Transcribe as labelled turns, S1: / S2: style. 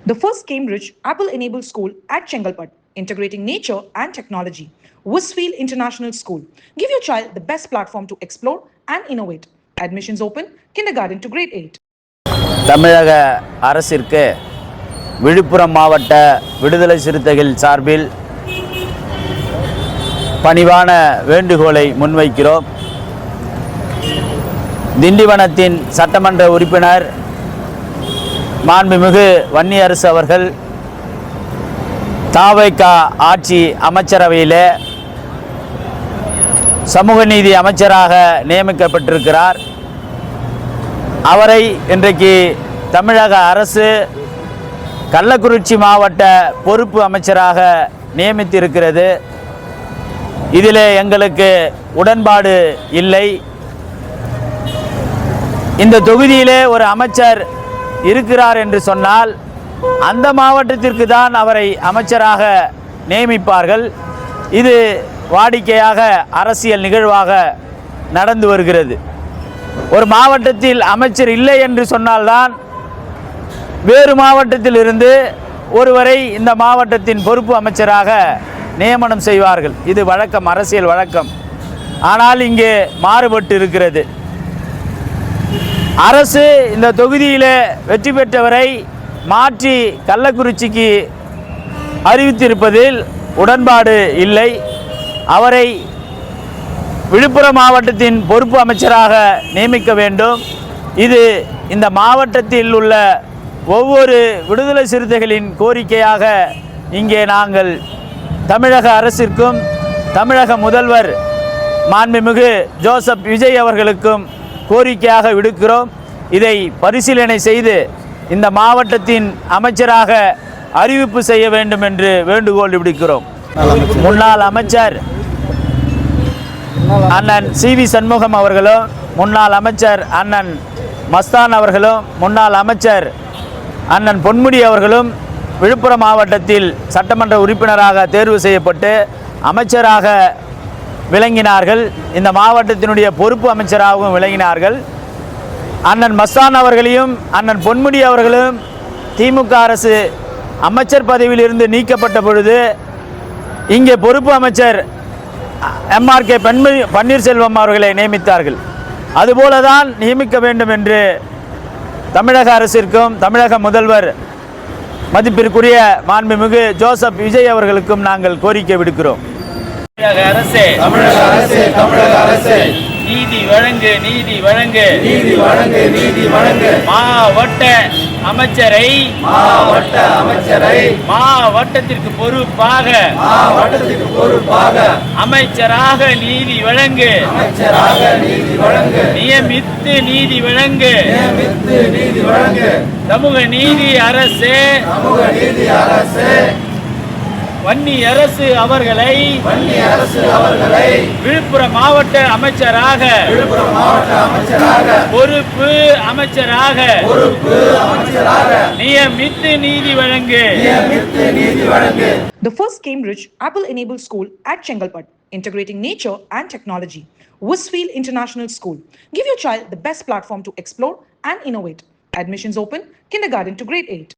S1: The first Cambridge Apple-enabled school at Chengalpat, integrating nature and technology. Westfield International School. Give your child the best platform to explore and innovate. Admissions open, kindergarten to grade 8.
S2: தமிழக அரசிற்கு விழுப்புரம் மாவட்ட விடுதலை சிறுத்தைகள் சார்பில் பணிவான வேண்டுகோளை முன்வைக்கிறோம். திண்டிவனத்தின் சட்டமன்ற உறுப்பினர் மாண்புமிகு வன்னியரசு அவர்கள் தவைக ஆட்சி அமைச்சரவையில் சமூக நீதி அமைச்சராக நியமிக்கப்பட்டிருக்கிறார். அவரை இன்றைக்கு தமிழக அரசு கள்ளக்குறிச்சி மாவட்ட பொறுப்பு அமைச்சராக நியமித்திருக்கிறது. இதில் எங்களுக்கு உடன்பாடு இல்லை. இந்த தொகுதியிலே ஒரு அமைச்சர் இருக்கிறார் என்று சொன்னால் அந்த மாவட்டத்திற்கு தான் அவரை அமைச்சராக நியமிப்பார்கள். இது வாடிக்கையாக அரசியல் நிகழ்வாக நடந்து வருகிறது. ஒரு மாவட்டத்தில் அமைச்சர் இல்லை என்று சொன்னால்தான் வேறு மாவட்டத்தில் இருந்து ஒருவரை இந்த மாவட்டத்தின் பொறுப்பு அமைச்சராக நியமனம் செய்வார்கள். இது வழக்கம், அரசியல் வழக்கம். ஆனால் இங்கே மாறுபட்டு இருக்கிறது. அரசு இந்த தொகுதியில் வெற்றி பெற்றவரை மாற்றி கள்ளக்குறிச்சிக்கு அறிவித்திருப்பதில் உடன்பாடு இல்லை. அவரை விழுப்புரம் மாவட்டத்தின் பொறுப்பு அமைச்சராக நியமிக்க வேண்டும். இது இந்த மாவட்டத்தில் உள்ள ஒவ்வொரு விடுதலை சிறுத்தைகளின் கோரிக்கையாக இங்கே நாங்கள் தமிழக அரசிற்கும் தமிழக முதல்வர் மாண்புமிகு ஜோசப் விஜய் அவர்களுக்கும் கோரிக்கையாக விடுக்கிறோம். இதை பரிசீலனை செய்து இந்த மாவட்டத்தின் அமைச்சராக அறிவிப்பு செய்ய வேண்டும் என்று வேண்டுகோள் விடுக்கிறோம். முன்னாள் அமைச்சர் அண்ணன் சி.வி. சண்முகம் அவர்களும், முன்னாள் அமைச்சர் அண்ணன் மஸ்தான் அவர்களும், முன்னாள் அமைச்சர் அண்ணன் பொன்முடி அவர்களும் விழுப்புரம் மாவட்டத்தில் சட்டமன்ற உறுப்பினராக தேர்வு செய்யப்பட்டு அமைச்சராக விளங்கினார்கள். இந்த மாவட்டத்தினுடைய பொறுப்பு அமைச்சராகவும் விளங்கினார்கள். அண்ணன் மஸ்தான் அவர்களையும் அண்ணன் பொன்முடி அவர்களும் திமுக அரசு அமைச்சர் பதவியில் இருந்து நீக்கப்பட்ட பொழுது இங்கே பொறுப்பு அமைச்சர் எம்.ஆர்.கே. பன்னீர்செல்வம் அவர்களை நியமித்தார்கள். அதுபோல தான் நியமிக்க வேண்டும் என்று தமிழக அரசிற்கும் தமிழக முதல்வர் மதிப்பிற்குரிய மாண்புமிகு ஜோசப் விஜய் அவர்களுக்கும் நாங்கள் கோரிக்கை விடுக்கிறோம். தமிழக அரசே நீதி வழங்கு, நீதி வழங்கு, நீதி வழங்கு, நீதி வழங்கு. மாவட்ட அமைச்சரை மாவட்டத்திற்கு பொறுப்பாக அமைச்சராக நீதி வழங்கு, நியமித்து நீதி வழங்கு. சமூக நீதி அரசே வன்னியரசு அவர்களை விழுப்புரம் மாவட்ட அமைச்சராக பொறுப்பு அமைச்சராக நியமித்து நீதி வழங்கு.
S1: The first Cambridge Apple-enabled school at Chengalpat, integrating nature and technology. Westfield International School. Give your child the best platform to explore and innovate. Admissions open, kindergarten to grade 8.